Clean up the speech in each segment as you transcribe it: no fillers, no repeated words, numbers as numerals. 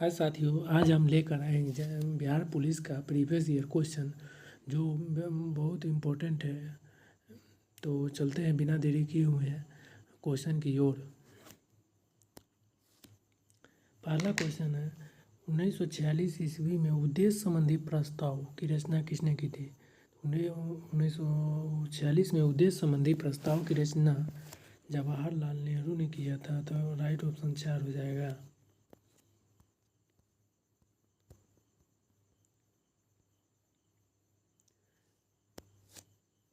हाय साथियों, आज हम लेकर आए हैं बिहार पुलिस का प्रीवियस ईयर क्वेश्चन जो बहुत इम्पोर्टेंट है। तो चलते हैं बिना देरी किए हुए क्वेश्चन की ओर। पहला क्वेश्चन है, 1946 ईस्वी में उद्देश्य संबंधी प्रस्ताव की रचना किसने की थी? 1946 में उद्देश्य संबंधी प्रस्ताव की रचना जवाहरलाल नेहरू ने किया था। तो राइट ऑप्शन 4 हो जाएगा।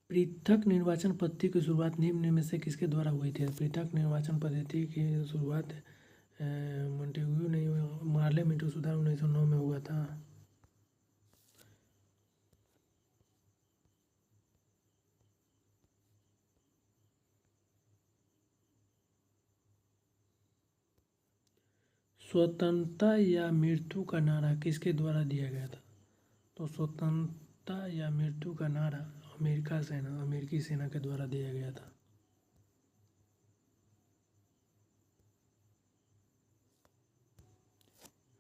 पृथक निर्वाचन पद्धति की शुरुआत निम्न में से किसके द्वारा हुई थी? पृथक निर्वाचन पद्धति की शुरुआत मॉन्टेग्यू नहीं, मार्ले मधुसूदन 1909 में हुआ था। स्वतंत्रता या मृत्यु का नारा किसके द्वारा दिया गया था? तो स्वतंत्रता या मृत्यु का नारा अमेरिकी सेना के द्वारा दिया गया था।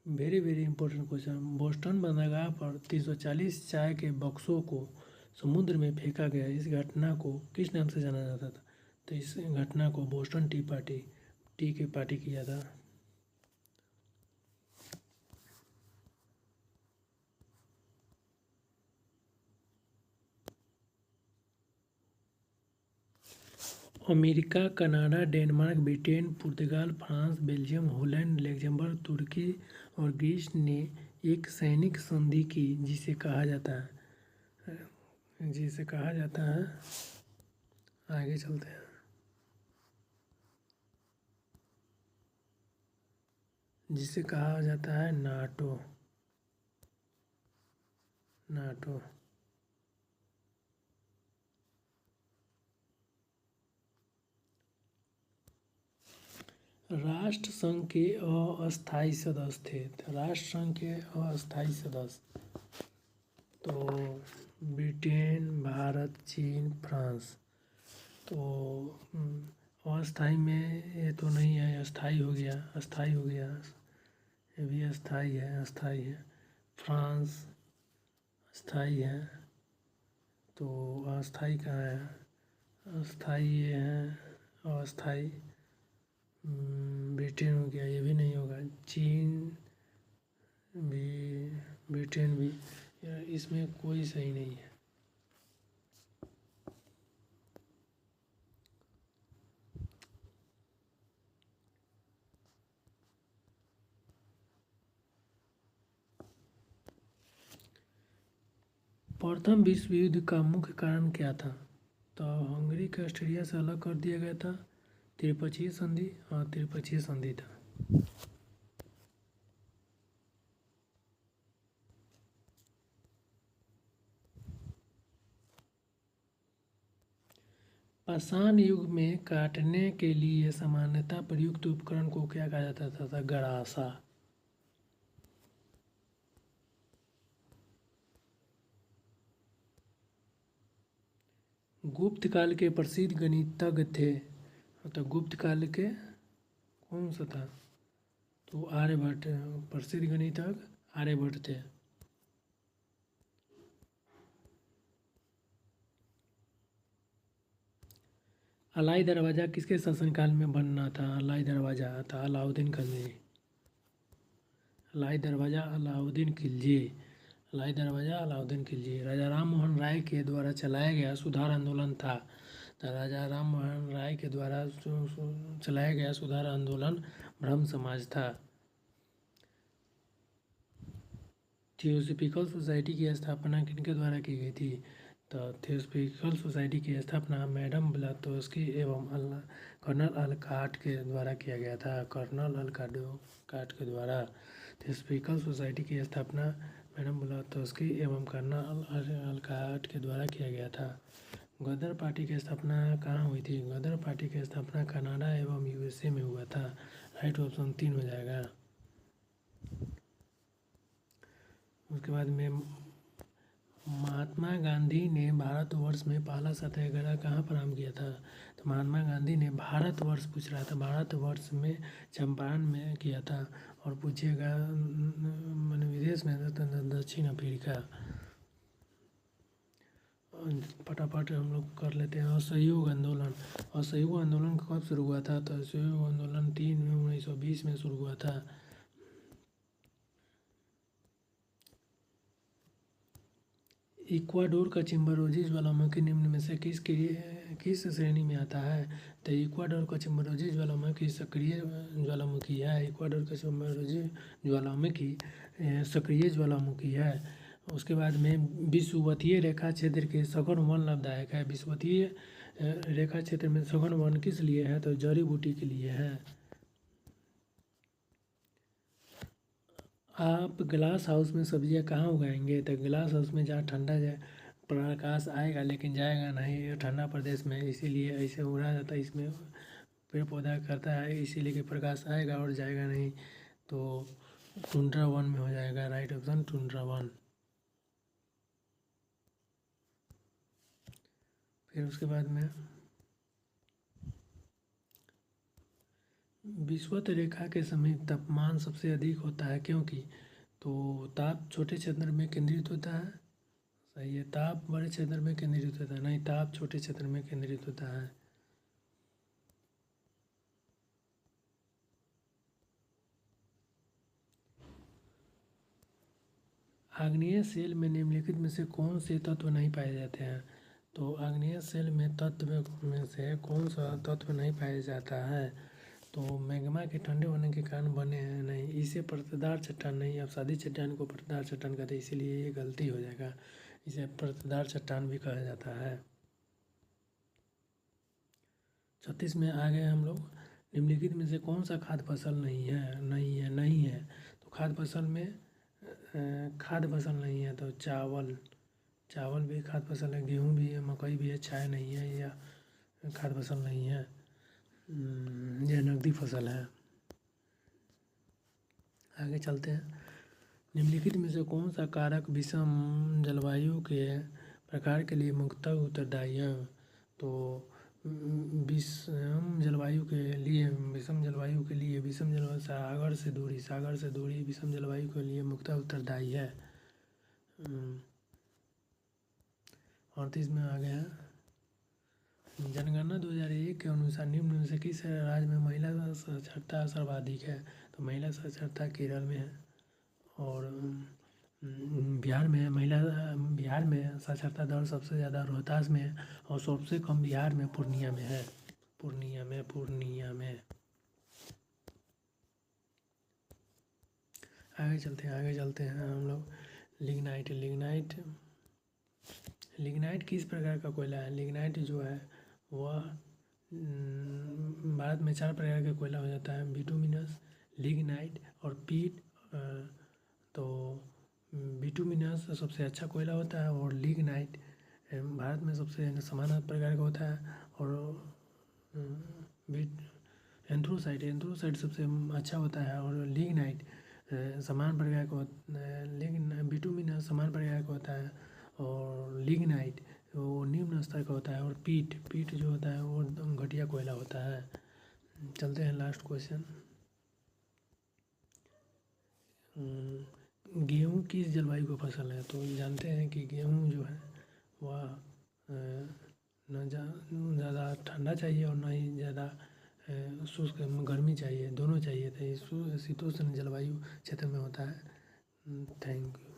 Very very important question. Boston बंदरगाह पर 340 चाय के बक्सों को समुद्र में फेंका गया, इस घटना को किस नाम से जाना जाता था? तो इस घटना को बोस्टन टी के पार्टी किया था। अमेरिका, कनाडा, डेनमार्क, ब्रिटेन, पुर्तगाल, फ्रांस, बेल्जियम, हॉलैंड, लग्जमबर्ग, तुर्की और ग्रीस ने एक सैनिक संधि की जिसे कहा जाता है, आगे चलते हैं, जिसे कहा जाता है नाटो। राष्ट्रसंघ के अस्थायी सदस्य थे। राष्ट्रसंघ के अस्थायी सदस्य तो ब्रिटेन, भारत, चीन, फ्रांस। तो अस्थायी में ये तो नहीं है, अस्थायी हो गया। ये भी अस्थायी है। फ्रांस अस्थायी है। तो अस्थायी कहाँ है? अस्थायी ये है, अस्थायी ब्रिटेन हो गया, ये भी नहीं होगा। चीन भी, ब्रिटेन भी, इसमें कोई सही नहीं है। प्रथम विश्व युद्ध का मुख्य कारण क्या था? तो हंगरी को ऑस्ट्रिया से अलग कर दिया गया था। त्रिपक्षीय संधि था। पाषाण युग में काटने के लिए सामान्यतः प्रयुक्त उपकरण को क्या कहा जाता था? गड़ासा। गुप्त काल के प्रसिद्ध गणितज्ञ थे। तो गुप्त काल के कौन सा था? तो आर्यभट्ट, प्रसिद्ध गणितज्ञ आर्यभट्ट थे। अलाई दरवाज़ा किसके शासनकाल में बनना था? अलाई दरवाज़ा था अलाउद्दीन खिलजी। अलाई दरवाज़ा अलाउद्दीन खिलजी। राजा राम मोहन राय के द्वारा चलाया गया सुधार आंदोलन था। तो राजा राम मोहन राय के द्वारा चलाया गया सुधार आंदोलन ब्रह्म समाज था। थियोसॉफिकल सोसाइटी की स्थापना किनके द्वारा की गई थी? तो थियोसॉफिकल सोसाइटी की स्थापना मैडम ब्लावत्स्की एवं कर्नल अलकाट के द्वारा किया गया था। कर्नल अलकाट के द्वारा थियोसॉफिकल सोसाइटी की स्थापना मैडम ब्लावत्स्की एवं कर्नल अलकाट के द्वारा किया गया था। गदर पार्टी की स्थापना कहाँ हुई थी? गदर पार्टी की स्थापना कनाडा एवं यूएसए में हुआ था। राइट ऑप्शन 3 हो जाएगा। उसके बाद में महात्मा गांधी ने भारतवर्ष में पहला सत्याग्रह कहाँ प्रारंभ किया था? तो महात्मा गांधी ने भारतवर्ष पूछ रहा था, भारतवर्ष में चंपारण में किया था। और पूछिएगा मैंने विदेश में था तो दक्षिण अफ्रीका। फटाफट हम लोग कर लेते हैं। असहयोग आंदोलन, असहयोग आंदोलन कब शुरू हुआ था? तो असहयोग आंदोलन 3 मई 1920 में शुरू हुआ था। इक्वाडोर का चिम्बोरोजी ज्वालामुखी निम्न में से किस श्रेणी में आता है? तो इक्वाडोर का चिम्बोरोजी ज्वालामुखी सक्रिय ज्वालामुखी है। इक्वाडोर का चिम्बोरोजी ज्वालामुखी सक्रिय ज्वालामुखी है। उसके बाद में विषुवतीय रेखा क्षेत्र के सघन वन लाभदायक है। विषुवतीय रेखा क्षेत्र में सघन वन किस लिए है? तो जड़ी बूटी के लिए है। आप ग्लास हाउस में सब्जियां कहाँ उगाएंगे? तो ग्लास हाउस में जहाँ ठंडा प्रकाश आएगा लेकिन जाएगा नहीं, ठंडा प्रदेश में, इसीलिए ऐसे उगाया जाता है। इसमें पेड़ पौधा करता है इसीलिए कि प्रकाश आएगा और जाएगा नहीं। तो टुंड्रा वन में हो जाएगा राइट ऑप्शन, टुंड्रा वन। फिर उसके बाद में विषुवत रेखा के समीप तापमान सबसे अधिक होता है क्योंकि? तो ताप छोटे क्षेत्र में केंद्रित होता है। सही है। ताप बड़े क्षेत्र में केंद्रित होता है, नहीं, ताप छोटे क्षेत्र में केंद्रित होता है। आग्नेय शेल में निम्नलिखित में से कौन से तत्व नहीं पाए जाते हैं? तो आग्नेय शेल में तत्व में से कौन सा तत्व नहीं पाया जाता है? तो मैग्मा के ठंडे होने के कारण बने हैं, नहीं, इसे परतदार चट्टान नहीं, अब सादी चट्टान को परतदार चट्टान कहते हैं, इसीलिए ये गलती हो जाएगा। इसे परतदार चट्टान भी कहा जाता है। 36 में आ गए हम लोग। निम्नलिखित में से कौन सा खाद्य फसल नहीं है। तो खाद्य फसल में खाद्य फसल नहीं है तो चावल भी खाद्य फसल है, गेहूँ भी है, मकई भी है, चाय नहीं है, या खाद्य फसल नहीं है, यह नकदी फसल है। आगे चलते हैं। निम्नलिखित में से कौन सा कारक विषम जलवायु के प्रकार के लिए मुख्यतः उत्तरदायी है? तो विषम जलवायु के लिए सागर से दूरी विषम जलवायु के लिए मुख्यतः उत्तरदायी है। 38 में आ गया। जनगणना 2001 के अनुसार निम्न में से किस राज्य में महिला साक्षरता सर्वाधिक है? तो महिला साक्षरता केरल में है। और बिहार में साक्षरता दर सबसे ज़्यादा रोहतास में है और सबसे कम बिहार में पूर्णिया में है। पूर्णिया में। आगे चलते हैं हम लोग। लिग्नाइट किस प्रकार का कोयला है? लिग्नाइट जो है वह भारत में 4 प्रकार का कोयला हो जाता है, बिटुमिनस, लिग्नाइट और पीट। तो बिटुमिनस सबसे अच्छा कोयला होता है और लिग्नाइट भारत में सबसे समान प्रकार का होता है। और एंथ्रोसाइट सबसे अच्छा होता है। और लिग्नाइट समान प्रकार का बिटुमिनस समान प्रकार का होता है और लिग्नाइट वो निम्न स्तर का होता है। और पीट जो होता है वो एकदम घटिया कोयला होता है। चलते हैं लास्ट क्वेश्चन। गेहूँ किस जलवायु का फसल है? तो जानते हैं कि गेहूँ जो है वह न ज़्यादा ठंडा चाहिए और न ही ज़्यादा शुष्क गर्मी चाहिए, दोनों चाहिए। तो शीतोष्ण जलवायु क्षेत्र में होता है। Thank you.